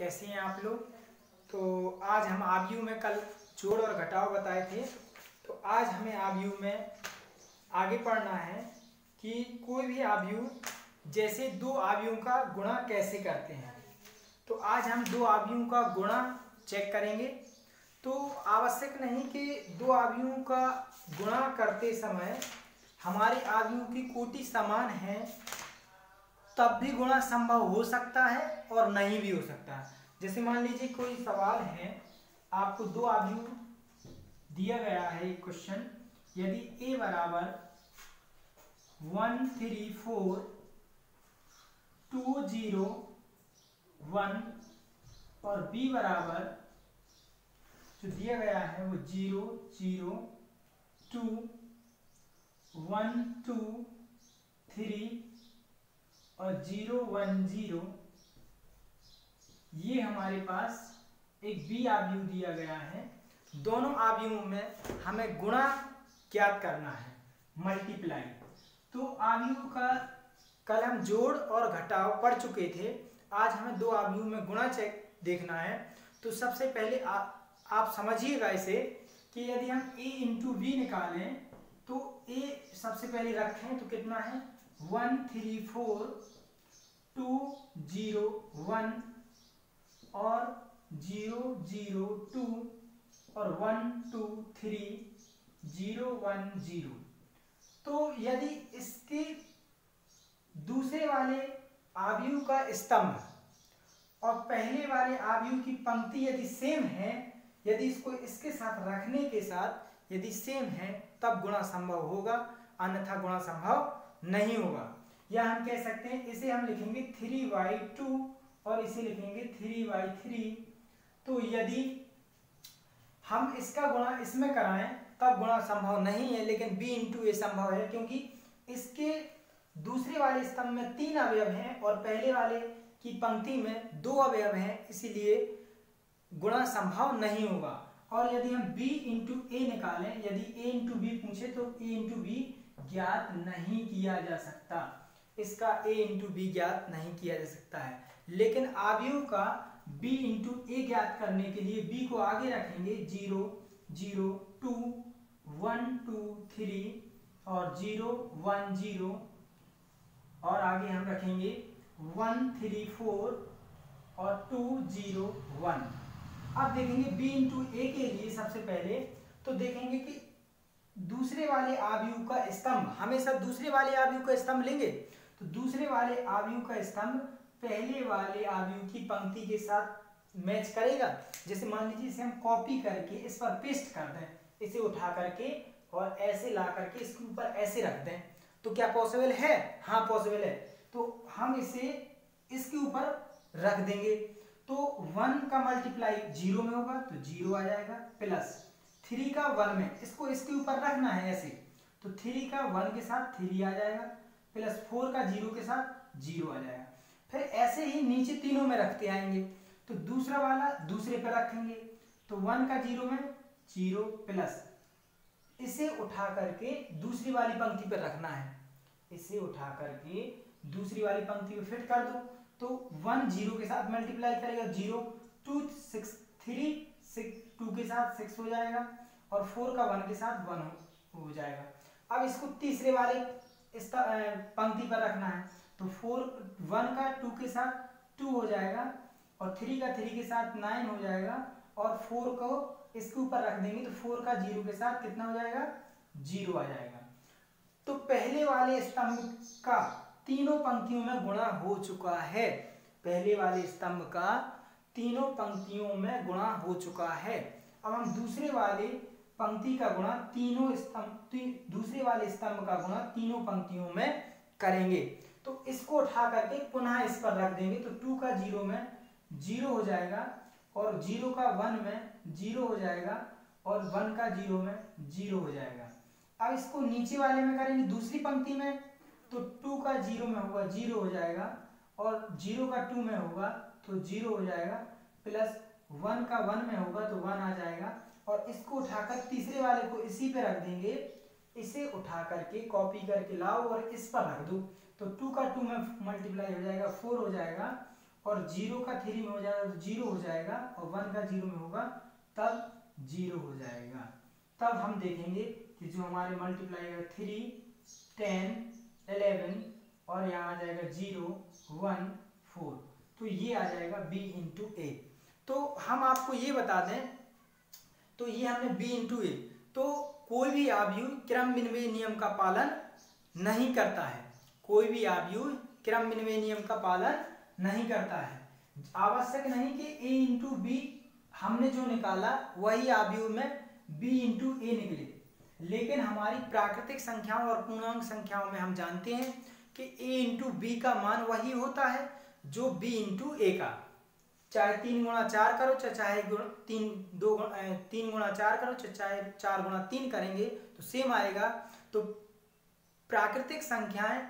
कैसे हैं आप लोग। तो आज हम आव्यूह में कल जोड़ और घटाव बताए थे, तो आज हमें आव्यूह में आगे पढ़ना है कि कोई भी आव्यूह जैसे दो आव्यूहों का गुणा कैसे करते हैं। तो आज हम दो आव्यूहों का गुणा चेक करेंगे। तो आवश्यक नहीं कि दो आव्यूहों का गुणा करते समय हमारे आव्यूह की कोटि समान है, तब भी गुणा संभव हो सकता है और नहीं भी हो सकता है। जैसे मान लीजिए कोई सवाल है, आपको दो आव्यूह दिया गया है एक क्वेश्चन, यदि a बराबर 1 3 4 2 0 1 और b बराबर जो दिया गया है वो 0 0 2 1 2 3 और 0 1 0, ये हमारे पास एक बी आव्यूह दिया गया है। दोनों आव्यूहों में हमें गुणा ज्ञात करना है, मल्टीप्लाई। तो आव्यूह का कल हम जोड़ और घटाव पढ़ चुके थे, आज हमें दो आव्यूह में गुणा चेक देखना है। तो सबसे पहले आप समझिएगा इसे कि यदि हम a इंटू बी निकालें तो a सबसे पहले रखें तो कितना है 1 3 4 2 0 1 और 0 0 2 और 1 2 3 0 1 0। तो यदि इसके दूसरे वाले आव्यूह का स्तंभ और पहले वाले आव्यूह की पंक्ति यदि सेम है, यदि इसको इसके साथ रखने के साथ यदि सेम है, तब गुणा संभव होगा, अन्यथा गुणा संभव नहीं होगा। या हम कह सकते हैं, इसे हम लिखेंगे 3y2 और इसे लिखेंगे 3y3। तो यदि हम इसका गुणा इसमें कराएं तब गुणा संभव नहीं है, लेकिन b इंटू ए संभव है, क्योंकि इसके दूसरे वाले स्तंभ में 3 अवयव हैं और पहले वाले की पंक्ति में 2 अवयव हैं, इसीलिए गुणा संभव नहीं होगा। और यदि हम b इंटू ए निकालें, यदि a इंटू बी पूछे तो a इंटू बी ज्ञात नहीं किया जा सकता, इसका a इंटू बी ज्ञात नहीं किया जा सकता है। लेकिन आव्यूह का b इंटू ए ज्ञात करने के लिए b को आगे रखेंगे 0 0 2 1 2 3 और 0 1 0 और आगे हम रखेंगे 1 3 4 और 2 0 1। अब देखेंगे b इंटू ए के लिए सबसे पहले तो देखेंगे कि दूसरे वाले आव्यूह का स्तंभ, हमेशा दूसरे वाले आव्यूह का स्तंभ लेंगे, तो दूसरे वाले आव्यूह का स्तंभ पहले वाले आव्यूह की पंक्ति के साथ मैच करेगा। जैसे मान लीजिए इसे हम कॉपी करके इस पर पेस्ट कर दें, इसे उठा करके और ऐसे ला करके इसके ऊपर ऐसे रख दें, तो क्या पॉसिबल है? हाँ पॉसिबल है। तो हम इसे इसके ऊपर रख देंगे तो 1 का मल्टीप्लाई 0 में होगा तो 0 आ जाएगा, प्लस 3 का 1 में, इसको इसके ऊपर रखना है ऐसे, तो 3 का 1 के साथ 3 आ जाएगा, प्लस 4 का 0 के साथ 0 आ जाएगा। फिर ऐसे ही नीचे तीनों में रखते आएंगे, तो दूसरा वाला दूसरे पर रखेंगे तो 1 का 0 में 0 प्लस इसे उठा करके दूसरी वाली पंक्ति पर रखना है, इसे उठा करके दूसरी वाली पंक्ति में फिट कर दो तो 1 0 के साथ मल्टीप्लाई करेगा 0 2 6 3 6 2 के साथ 6 हो जाएगा और 4 का 1 के साथ 1 हो जाएगा। अब इसको तीसरे वाले इस पंक्ति पर रखना है तो 1 का 2 के साथ 2 हो जाएगा और 3 का 3 के साथ 9 हो जाएगा और 4 को इसके ऊपर रख देंगे तो 4 का 0 के साथ कितना हो जाएगा 0 आ जाएगा। तो पहले वाले स्तंभ का तीनों पंक्तियों में गुणा हो चुका है, पहले वाले स्तंभ का तीनों पंक्तियों में गुणा हो चुका है। अब हम दूसरे वाले पंक्ति का गुणा दूसरे वाले स्तंभ का गुणा तीनों पंक्तियों में करेंगे। तो इसको उठा करके पुनः इस पर रख देंगे तो 2 का 0 में 0 हो जाएगा और 0 का 1 में 0 हो जाएगा और 1 का 0 में 0 हो जाएगा। अब इसको नीचे वाले में करेंगे दूसरी पंक्ति में तो 2 का 0 में होगा 0 हो जाएगा और 0 का 2 में होगा तो 0 हो जाएगा, प्लस 1 का 1 में होगा तो 1 आ जाएगा और इसको उठाकर तीसरे वाले को इसी पे रख देंगे, इसे उठा करके कॉपी करके लाओ और इस पर रख दो तो 2 का 2 में मल्टीप्लाई हो जाएगा 4 हो जाएगा और 0 का 3 में हो जाएगा तो 0 हो जाएगा, और 1 का 0 में होगा तब 0 हो जाएगा। तब हम देखेंगे कि जो हमारे मल्टीप्लाई है 3, 10, 11 और यहाँ आ जाएगा 0, 1, 4, तो ये आ जाएगा b इंटू ए। तो हम आपको ये बता दें, तो ये हमने b इंटू ए, तो कोई भी आव्यूह क्रम विनिमय नियम का पालन नहीं करता है, कोई भी आव्यूह क्रम विनिमय नियम का पालन नहीं करता है। आवश्यक नहीं कि a इंटू बी हमने जो निकाला वही आव्यूह में b इंटू ए निकले, लेकिन हमारी प्राकृतिक संख्याओं और पूर्णांक संख्याओं में हम जानते हैं कि a इंटू बी का मान वही होता है जो b इंटू ए का, चाहे 3 गुणा 4 करो चाहे 3 गुणा 4 करो चाहे 4 गुणा 3 करेंगे तो सेम आएगा। तो प्राकृतिक संख्याएं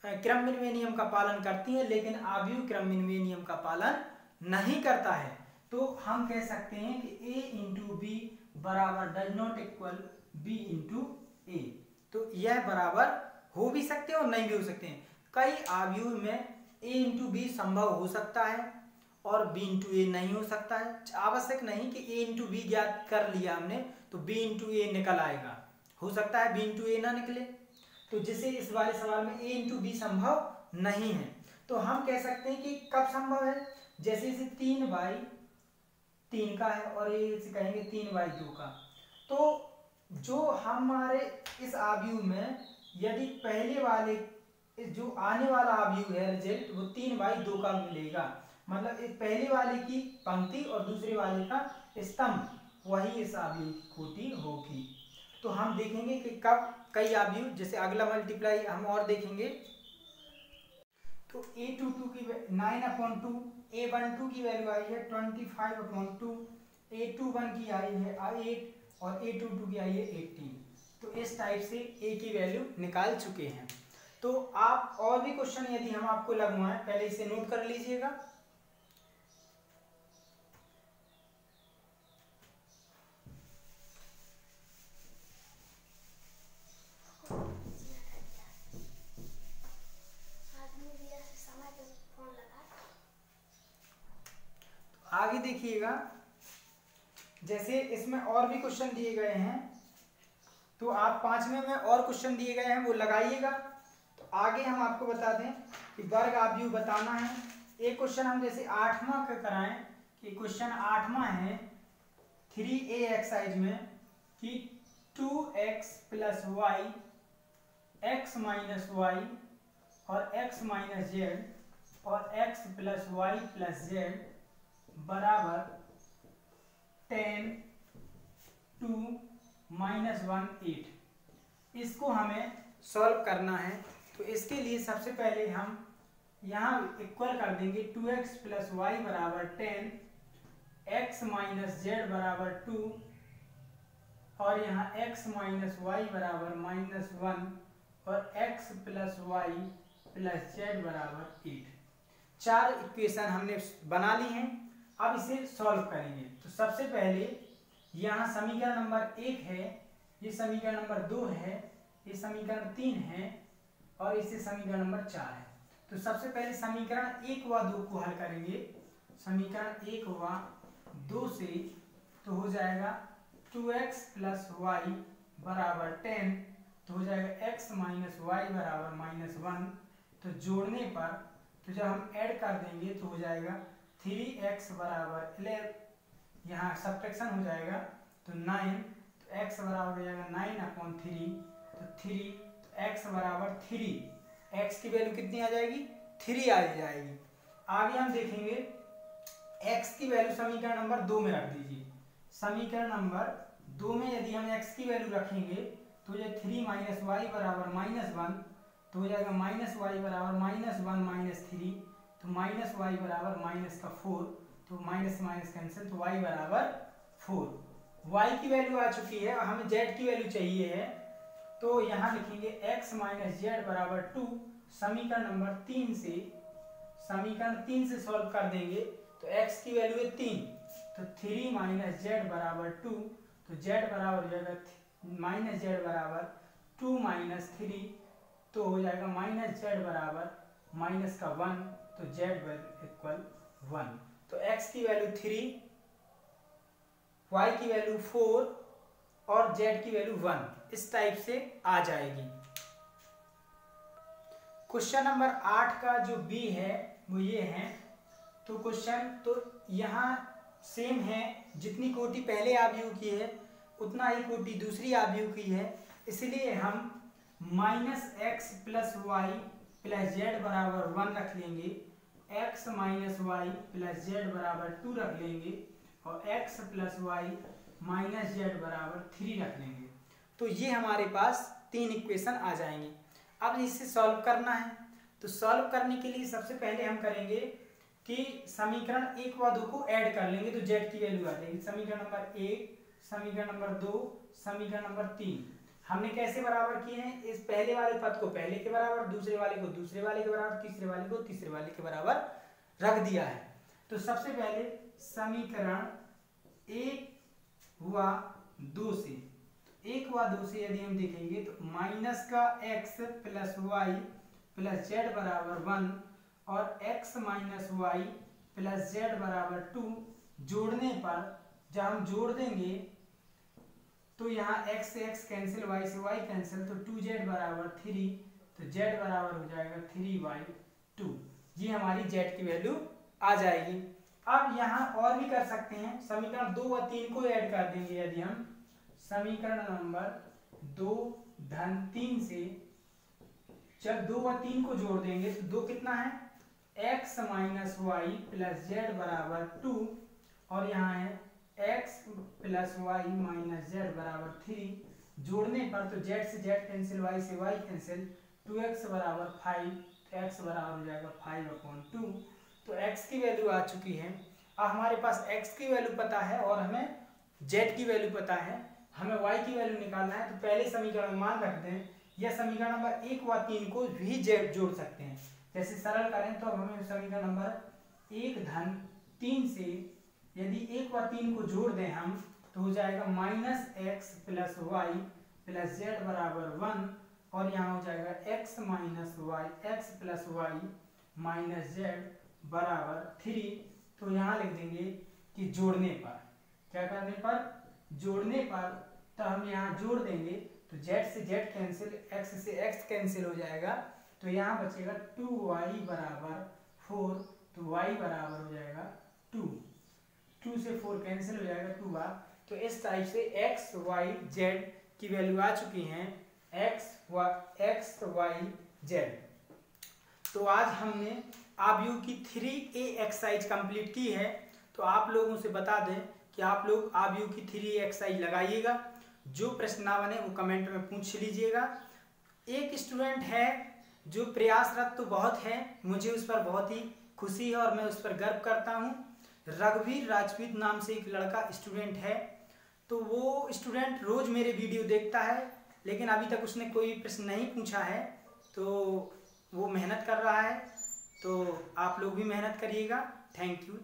क्रम विनिमय नियम का पालन करती हैं, लेकिन आव्यूह क्रम विनिमय नियम का पालन नहीं करता है। तो हम कह सकते हैं कि a इंटू बी बराबर does not equal b into A. तो यह बराबर हो भी सकते हैं और नहीं भी हो सकते हैं। कई आव्यूह में a इंटू बी संभव हो सकता है और b इंटू ए नहीं हो सकता है। आवश्यक नहीं कि a इंटू बी ज्ञात कर लिया हमने तो b इंटू ए निकल आएगा, हो सकता है b इंटू ए ना निकले। तो जिससे इस वाले सवाल में a इंटू बी संभव नहीं है। तो हम कह सकते हैं कि कब संभव है, जैसे इसे 3/3 का है और ये इसे कहेंगे 3/2 का। तो जो हमारे इस आव्यूह में यदि पहले वाले जो आने वाला आव्यूह है रिजल्ट वो 3/2 का मिलेगा, मतलब एक पहले वाले की पंक्ति और दूसरे वाले का स्तंभ वही इस आव्यूह की कोटि होगी। तो हम देखेंगे कि कब कई आव्यूह, जैसे अगला मल्टीप्लाई हम और देखेंगे। तो a22 की 9/2, a12 की वैल्यू आई है 25/2, a21 की आई है 8 और a22 की आई है 18। तो इस टाइप से a की वैल्यू निकाल चुके हैं। तो आप और भी क्वेश्चन यदि हम आपको लगवाएं पहले इसे नोट कर लीजिएगा। आगे देखिएगा, जैसे इसमें और भी क्वेश्चन दिए गए हैं तो आप 5वें में और क्वेश्चन दिए गए हैं वो लगाइएगा। तो आगे हम आपको बता दें कि वर्ग आव्यूह बताना है। एक क्वेश्चन हम जैसे 8वां का कराएं कि क्वेश्चन 8वां है 3A एक्सरसाइज में कि 2x plus Y x minus Y और x माइनस जेड और x plus Y plus Z बराबर 10, 2, -1, 8। इसको हमें सॉल्व करना है। तो इसके लिए सबसे पहले हम यहाँ इक्वल कर देंगे 2x प्लस वाई बराबर 10, x माइनस जेड बराबर 2 और यहाँ x माइनस वाई बराबर -1 और x plus Y plus Z बराबर 8। 4 इक्वेशन हमने बना ली हैं। अब इसे सॉल्व करेंगे। तो सबसे पहले यहाँ समीकरण नंबर 1 है, ये समीकरण नंबर 2 है, ये समीकरण 3 है और इसे समीकरण नंबर 4 है। तो सबसे पहले समीकरण 1 व 2 को हल करेंगे। समीकरण 1 व 2 से तो हो जाएगा 2x प्लस वाई बराबर 10, तो हो जाएगा x माइनस वाई बराबर -1। तो जोड़ने पर तो जब हम ऐड कर देंगे तो हो जाएगा 3x बराबर 11, यहाँ सब्ट्रैक्शन हो जाएगा तो 9, तो x बराबर हो जाएगा 9/3, तो 3, तो x बराबर 3, x की वैल्यू कितनी आ जाएगी 3 आ जाएगी। आगे हम देखेंगे x की वैल्यू समीकरण नंबर 2 में रख दीजिए। समीकरण नंबर 2 में यदि हम x की वैल्यू रखेंगे तो ये 3 माइनस वाई बराबर -1, तो हो जाएगा -y बराबर -1 -3, तो -y बराबर -4, तो माइनस माइनस कैंसिल, तो y बराबर 4। y की वैल्यू आ चुकी है, हमें z की वैल्यू चाहिए है। तो यहाँ लिखेंगे x माइनस जेड बराबर 2। समीकरण नंबर 3 से सॉल्व कर देंगे तो x की वैल्यू है 3, तो 3 माइनस जेड बराबर 2, तो z बराबर हो जाएगा माइनस जेड बराबर 2 - 3, तो हो जाएगा माइनस जेड बराबर -1, तो z वैल्यू इक्वल 1। तो x की वैल्यू 3, y की वैल्यू 4 और z की वैल्यू 1 इस टाइप से आ जाएगी। क्वेश्चन नंबर 8 का जो बी है वो ये है। तो क्वेश्चन तो यहाँ सेम है, जितनी कोटि पहले आव्यूह की है उतना ही कोटि दूसरी आव्यूह की है, इसलिए हम -x + y + z बराबर 1 रख लेंगे, x - y + z बराबर 2 रख लेंगे और x + y - z बराबर 3 रख लेंगे। तो ये हमारे पास 3 इक्वेशन आ जाएंगे। अब इसे सॉल्व करना है, तो सॉल्व करने के लिए सबसे पहले हम करेंगे कि समीकरण 1 व 2 को ऐड कर लेंगे तो z की वैल्यू आ जाएगी। समीकरण नंबर 1, समीकरण नंबर 2, समीकरण नंबर 3 हमने कैसे बराबर किए हैं? इस पहले वाले पद को पहले के बराबर, दूसरे वाले को दूसरे वाले के बराबर, तीसरे वाले को तीसरे वाले के बराबर रख दिया है। तो सबसे पहले समीकरण 1 व 2 से 1 व 2 से यदि हम देखेंगे तो माइनस का x + y + z बराबर 1 और x - y + z बराबर 2 जोड़ने पर जब हम जोड़ देंगे तो यहाँ x से x कैंसिल, y से y कैंसिल, तो 2z बराबर 3, तो z बराबर हो जाएगा 3/2। ये हमारी z की वैल्यू आ जाएगी। अब यहाँ और भी कर सकते हैं, समीकरण 2 व 3 को ऐड कर देंगे। यदि हम समीकरण नंबर 2 - 3 से जब 2 व 3 को जोड़ देंगे तो 2 कितना है? x - y + z बराबर 2 और यहाँ है x + y - z बराबर 3। जोड़ने पर तो z से z कैंसिल, y से y कैंसिल, 2x बराबर 5, तो x बराबर हो जाएगा 5/2। तो x की वैल्यू आ चुकी है। अब हमारे पास x की वैल्यू पता है और हमें z की वैल्यू पता है, हमें y की वैल्यू निकालना है। तो पहले समीकरण में मान रख दें, या समीकरण नंबर 1 व 3 को भी जोड़ सकते हैं। जैसे सरल करें तो हमें समीकरण नंबर 1 - 3 से यदि 1 व 3 को जोड़ दें हम तो हो जाएगा -x + y + z बराबर 1 और यहाँ हो जाएगा x + y - z बराबर 3। तो यहाँ लिख देंगे कि जोड़ने पर, क्या करने पर? जोड़ने पर, तो हम यहाँ जोड़ देंगे तो z से z कैंसिल, x से x कैंसिल हो जाएगा, तो यहाँ बचेगा 2y बराबर 4, तो y बराबर हो जाएगा 2, 2 से 4 कैंसिल हो जाएगा 2 बार। तो इस टाइप से x, y, z की वैल्यू आ चुकी हैं, x, y, z। तो आज हमने आव्यूह की 3A एक्सरसाइज कंप्लीट की है। तो आप लोगों से बता दें कि आप लोग आव्यूह की 3A एक्सरसाइज लगाइएगा, जो प्रश्न ना बने वो कमेंट में पूछ लीजिएगा। एक स्टूडेंट है जो प्रयासरत तो बहुत है, मुझे उस पर बहुत ही खुशी है और मैं उस पर गर्व करता हूँ। रघुवीर राजपूत नाम से एक लड़का स्टूडेंट है, तो वो स्टूडेंट रोज मेरे वीडियो देखता है, लेकिन अभी तक उसने कोई प्रश्न नहीं पूछा है। तो वो मेहनत कर रहा है, तो आप लोग भी मेहनत करिएगा। Thank you.